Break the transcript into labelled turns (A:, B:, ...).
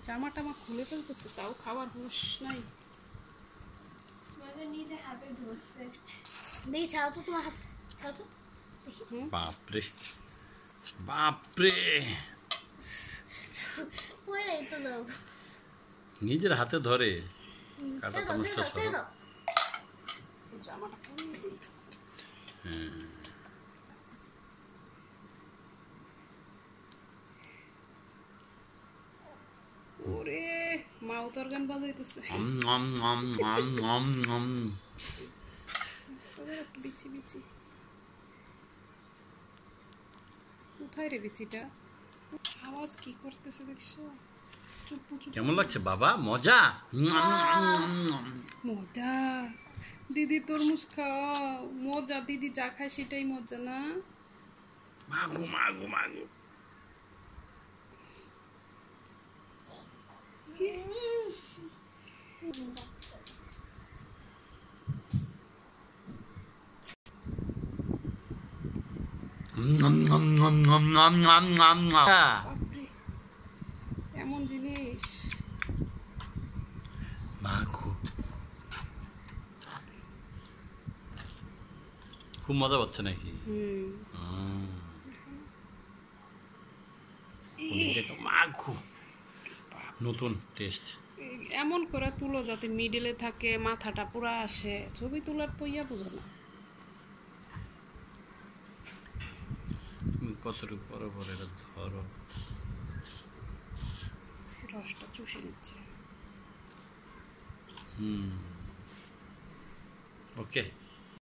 A: জামা টামা খুলে ফেলতেছে, তাও খাবার হুঁশ নাই।
B: নিজে হাতে ধরছে। দেখি ছাড়ো তো তোমার হাত, ছাড়ো তো দেখি।
C: বাপরে বাপরে,
B: ওইটাই তো দাও।
C: নিজের হাতে ধরে কাটা
B: ছেড়ে দাও,
C: চামচটা
B: ছেড়ে দাও, ছেড়ে
C: সহ।
B: দাও।
A: জামাটা খুলে দিই। ওরে মাও তোর গান বাজাইতেছে। একটু বিচি বিচি, কোথায় রে বিচিটা? আওয়াজ কি করতেছে দেখছো? চুপু চুপু।
C: কেমন লাগছে বাবা? মজা?
A: মজা। দিদি তরমুজ খাও, মজা। দিদি যা খায় সেটাই মজা না?
C: মাগু মাগু মাগু।
A: বাপরে, এমন জিনিস।
C: মাগু, খুব মজা পাচ্ছে নাকি? মাগু, নতুন টেস্ট।
A: এমন করে তুলো যাতে মিডলে থাকে, মাথাটা পুরা আসে। ছবি তোলার তো ইয়া বুঝো না।
C: তুমি কতটুকু পরে পরে এটা ধরো।
A: রসটা চুষে নিচ্ছে।
C: ওকে।